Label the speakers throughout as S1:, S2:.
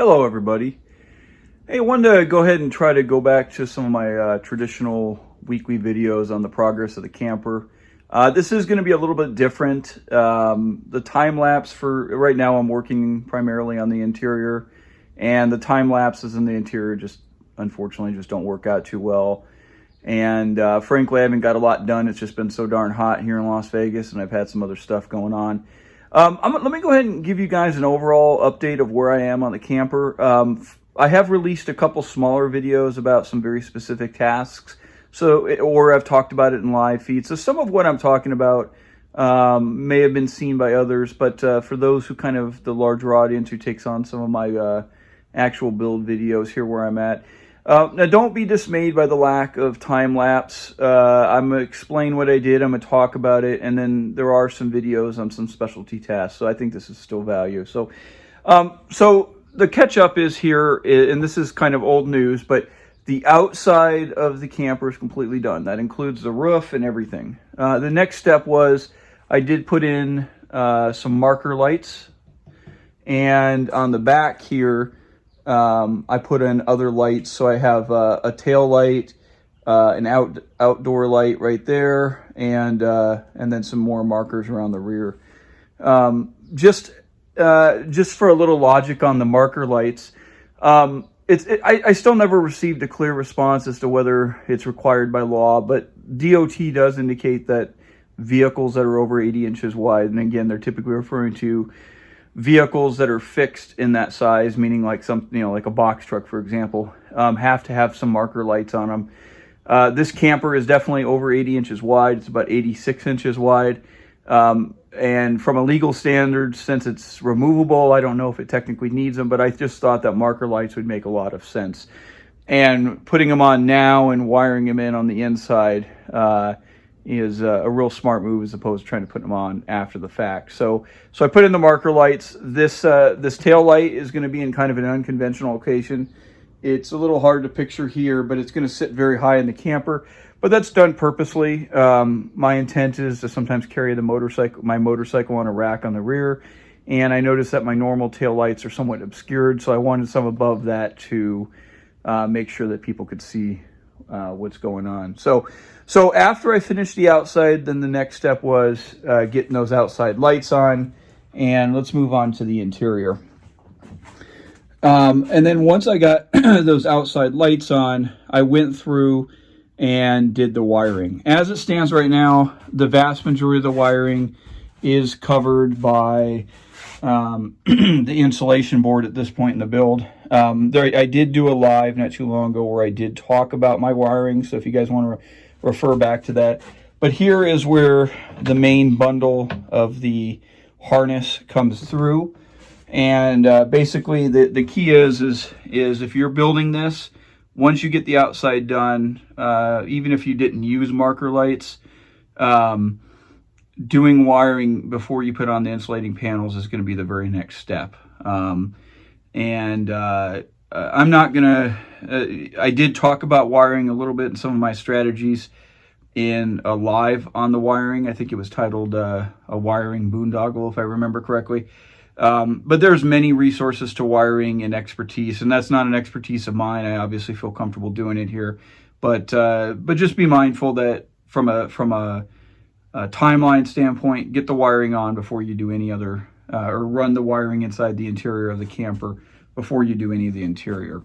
S1: Hello everybody. Hey, I wanted to go ahead and try to go back to some of my traditional weekly videos on the progress of the camper. This is going to be a little bit different. The time lapse for right now, I'm working primarily on the interior, and the time lapses in the interior just unfortunately just don't work out too well. And frankly, I haven't got a lot done. It's just been so darn hot here in Las Vegas, and I've had some other stuff going on. Let me go ahead and give you guys an overall update of where I am on the camper. I have released a couple smaller videos about some very specific tasks, or I've talked about it in live feeds. So some of what I'm talking about may have been seen by others, but for those who kind of the larger audience who takes on some of my actual build videos, here where I'm at. Now, don't be dismayed by the lack of time lapse. I'm going to explain what I did. I'm going to talk about it. And then there are some videos on some specialty tasks. So I think this is still value. So the catch up is here, and this is kind of old news, but the outside of the camper is completely done. That includes the roof and everything. The next step was I did put in some marker lights. And on the back here, I put in other lights, so I have a tail light, an outdoor light right there, and then some more markers around the rear. Just for a little logic on the marker lights, I still never received a clear response as to whether it's required by law, but DOT does indicate that vehicles that are over 80 inches wide, and again, they're typically referring to vehicles that are fixed in that size, meaning like like a box truck, for example, have to have some marker lights on them. This camper is definitely over 80 inches wide. It's about 86 inches wide. And from a legal standard, since it's removable, I don't know if it technically needs them, but I just thought that marker lights would make a lot of sense. And putting them on now and wiring them in on the inside is a real smart move as opposed to trying to put them on after the fact. So I put in the marker lights. This tail light is going to be in kind of an unconventional location. It's a little hard to picture here, but it's going to sit very high in the camper. But that's done purposely. My intent is to sometimes carry my motorcycle on a rack on the rear, and I noticed that my normal tail lights are somewhat obscured, so I wanted some above that to make sure that people could see what's going on. So after I finished the outside, then the next step was getting those outside lights on, and let's move on to the interior. And then once I got those outside lights on, I went through and did the wiring. As it stands right now, the vast majority of the wiring is covered by the insulation board at this point in the build. I did do a live not too long ago where I did talk about my wiring, so if you guys want to refer back to that. But here is where the main bundle of the harness comes through. And basically the key is if you're building this, once you get the outside done, even if you didn't use marker lights, doing wiring before you put on the insulating panels is going to be the very next step. I'm not going to, I did talk about wiring a little bit in some of my strategies in a live on the wiring. I think it was titled a wiring boondoggle, if I remember correctly. But there's many resources to wiring and expertise, and that's not an expertise of mine. I obviously feel comfortable doing it here, but just be mindful that from a timeline standpoint, get the wiring on before you do any other, or run the wiring inside the interior of the camper before you do any of the interior.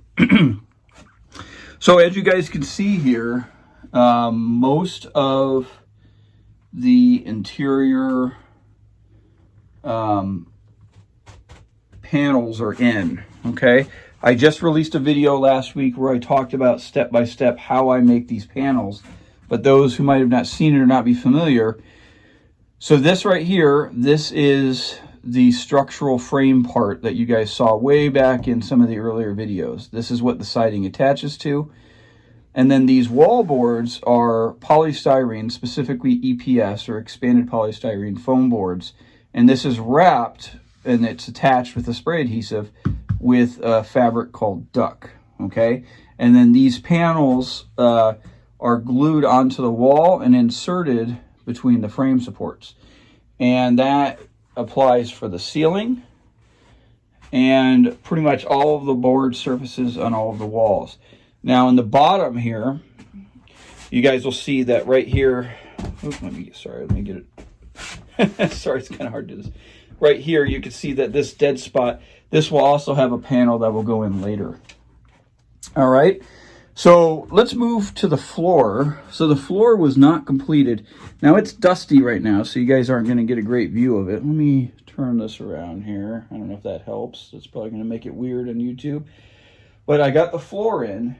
S1: So as you guys can see here, most of the interior panels are in, okay? I just released a video last week where I talked about step by step how I make these panels, but those who might have not seen it or not be familiar. So this right here, this is the structural frame part that you guys saw way back in some of the earlier videos. This is what the siding attaches to. And then these wall boards are polystyrene, specifically EPS, or expanded polystyrene foam boards. And this is wrapped, and it's attached with a spray adhesive with a fabric called duck, okay? And then these panels are glued onto the wall and inserted between the frame supports. And that applies for the ceiling, and pretty much all of the board surfaces on all of the walls. Now in the bottom here, you guys will see that right here, oops, let me get it. Sorry, it's kind of hard to do this. Right here, you can see that this dead spot, this will also have a panel that will go in later. All right, so let's move to the floor. So the floor was not completed. Now it's dusty right now, so you guys aren't going to get a great view of it. Let me turn this around here. I don't know if that helps. It's probably going to make it weird on YouTube. But I got the floor in,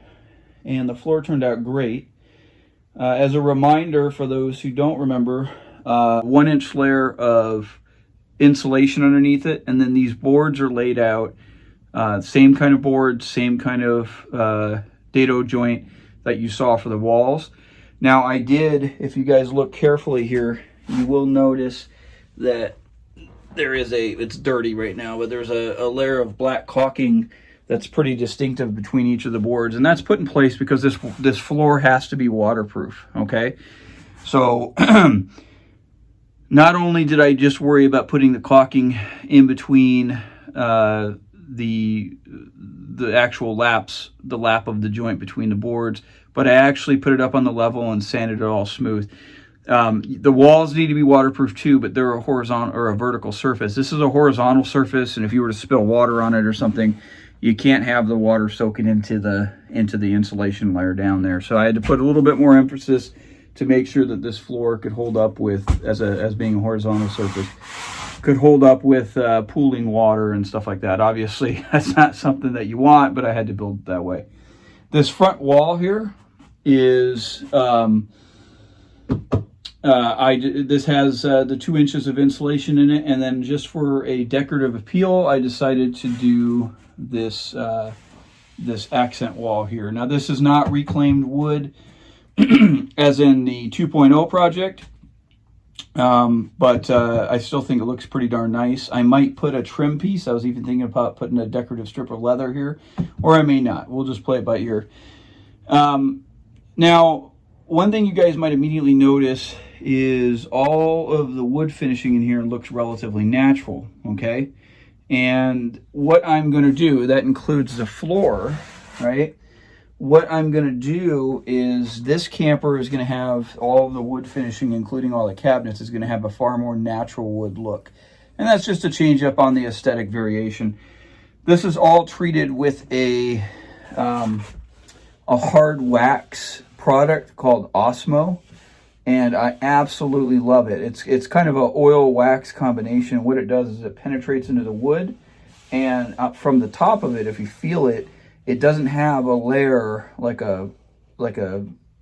S1: and the floor turned out great. As a reminder for those who don't remember, 1-inch layer of insulation underneath it, and then these boards are laid out, same kind of board, same kind of dado joint that you saw for the walls. Now I did, if you guys look carefully here, you will notice that there is it's dirty right now, but there's a layer of black caulking that's pretty distinctive between each of the boards, and that's put in place because this floor has to be waterproof, okay? So not only did I just worry about putting the caulking in between the actual laps, the lap of the joint between the boards, but I actually put it up on the level and sanded it all smooth. The walls need to be waterproof too, but they're a horizontal or a vertical surface. This is a horizontal surface, and if you were to spill water on it or something, you can't have the water soaking into the insulation layer down there. So I had to put a little bit more emphasis to make sure that this floor could hold up with, as being a horizontal surface, could hold up with pooling water and stuff like that. Obviously, that's not something that you want, but I had to build it that way. This front wall here is, this has the 2 inches of insulation in it, and then just for a decorative appeal, I decided to do this this accent wall here. Now this is not reclaimed wood as in the 2.0 project, but I still think it looks pretty darn nice. I might put a trim piece. I was even thinking about putting a decorative strip of leather here, or I may not. We'll just play it by ear. Now, one thing you guys might immediately notice is all of the wood finishing in here looks relatively natural, okay? And what I'm going to do, that includes the floor, right? What I'm going to do is this camper is going to have all of the wood finishing, including all the cabinets, is going to have a far more natural wood look. And that's just a change up on the aesthetic variation. This is all treated with a hard wax product called Osmo, and I absolutely love it. It's kind of an oil wax combination. What it does is it penetrates into the wood, and from the top of it, if you feel it, it doesn't have a layer like a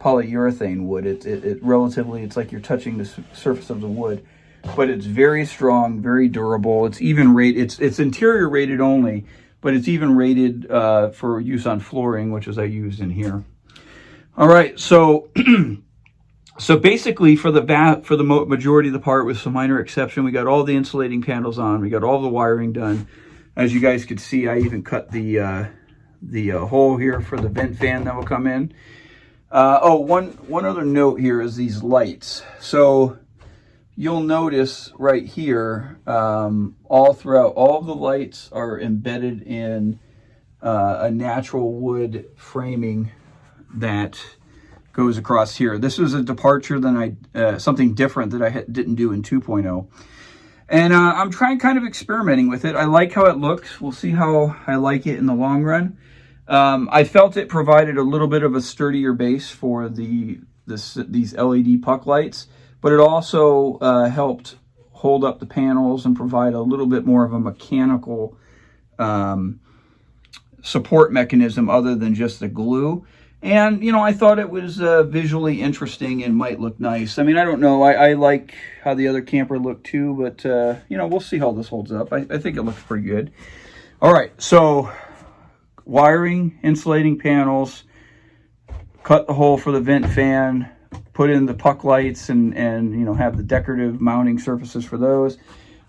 S1: polyurethane would. It relatively, it's like you're touching the surface of the wood, but it's very strong, very durable. It's even rated. It's interior rated only, but it's even rated for use on flooring, which is I used in here. All right, so so basically for the majority of the part, with some minor exception, we got all the insulating panels on. We got all the wiring done. As you guys could see, I even cut the hole here for the vent fan that will come in. One other note here is these lights. So you'll notice right here, all throughout, all of the lights are embedded in a natural wood framing that goes across here. This was a departure than something different that I didn't do in 2.0. And I'm trying kind of experimenting with it. I like how it looks. We'll see how I like it in the long run. I felt it provided a little bit of a sturdier base for these LED puck lights, but it also helped hold up the panels and provide a little bit more of a mechanical support mechanism other than just the glue. And, you know, I thought it was visually interesting and might look nice. I mean, I don't know. I like how the other camper looked too, but, you know, we'll see how this holds up. I think it looks pretty good. All right, so wiring, insulating panels, cut the hole for the vent fan, put in the puck lights and you know, have the decorative mounting surfaces for those.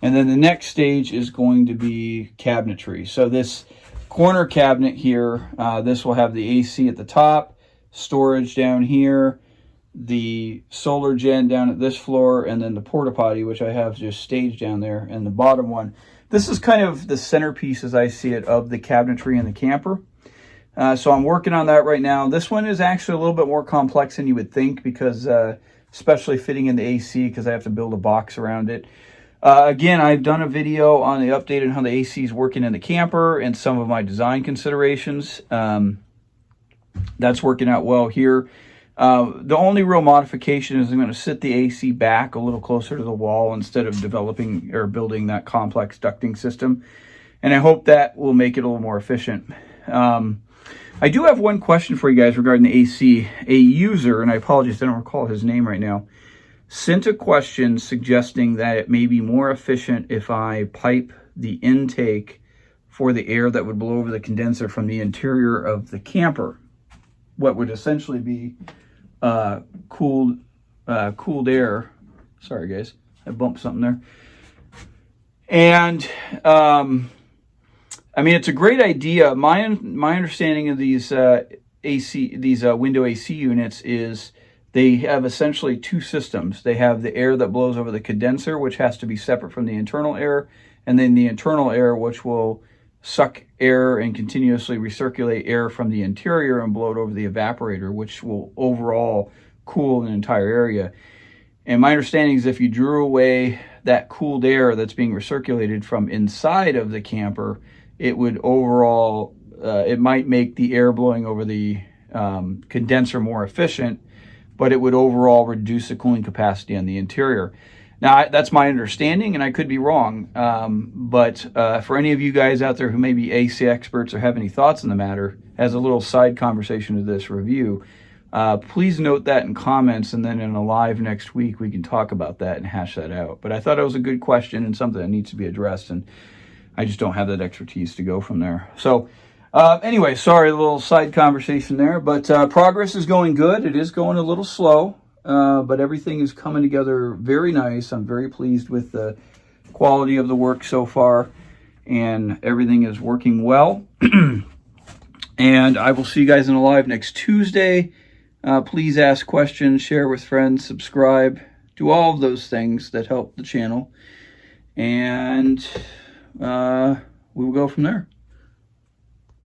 S1: And then the next stage is going to be cabinetry. So this corner cabinet here, this will have the AC at the top, storage down here, the solar gen down at this floor, and then the porta potty, which I have just staged down there, and the bottom one. this is kind of the centerpiece, as I see it, of the cabinetry in the camper. So I'm working on that right now. This one is actually a little bit more complex than you would think, because especially fitting in the AC, because I have to build a box around it. Again, I've done a video on the update on how the AC is working in the camper and some of my design considerations. That's working out well here. The only real modification is I'm going to sit the AC back a little closer to the wall instead of developing or building that complex ducting system. And I hope that will make it a little more efficient. I do have one question for you guys regarding the AC. A user, and I apologize, I don't recall his name right now, sent a question suggesting that it may be more efficient if I pipe the intake for the air that would blow over the condenser from the interior of the camper. What would essentially be cooled air. Sorry guys, I bumped something there. And I mean, it's a great idea. My understanding of these window AC units is they have essentially two systems. They have the air that blows over the condenser, which has to be separate from the internal air, and then the internal air, which will suck air and continuously recirculate air from the interior and blow it over the evaporator, which will overall cool an entire area. And my understanding is if you drew away that cooled air that's being recirculated from inside of the camper, it would overall, it might make the air blowing over the condenser more efficient, but it would overall reduce the cooling capacity on the interior. Now, that's my understanding, and I could be wrong, but for any of you guys out there who may be AC experts or have any thoughts on the matter, as a little side conversation to this review, please note that in comments, and then in a live next week, we can talk about that and hash that out. But I thought it was a good question and something that needs to be addressed, and I just don't have that expertise to go from there. So anyway, sorry, a little side conversation there, but progress is going good. It is going a little slow, but everything is coming together very nice. I'm very pleased with the quality of the work so far, and everything is working well. And I will see you guys in a live next Tuesday. Please ask questions, share with friends, subscribe, do all of those things that help the channel, and we will go from there.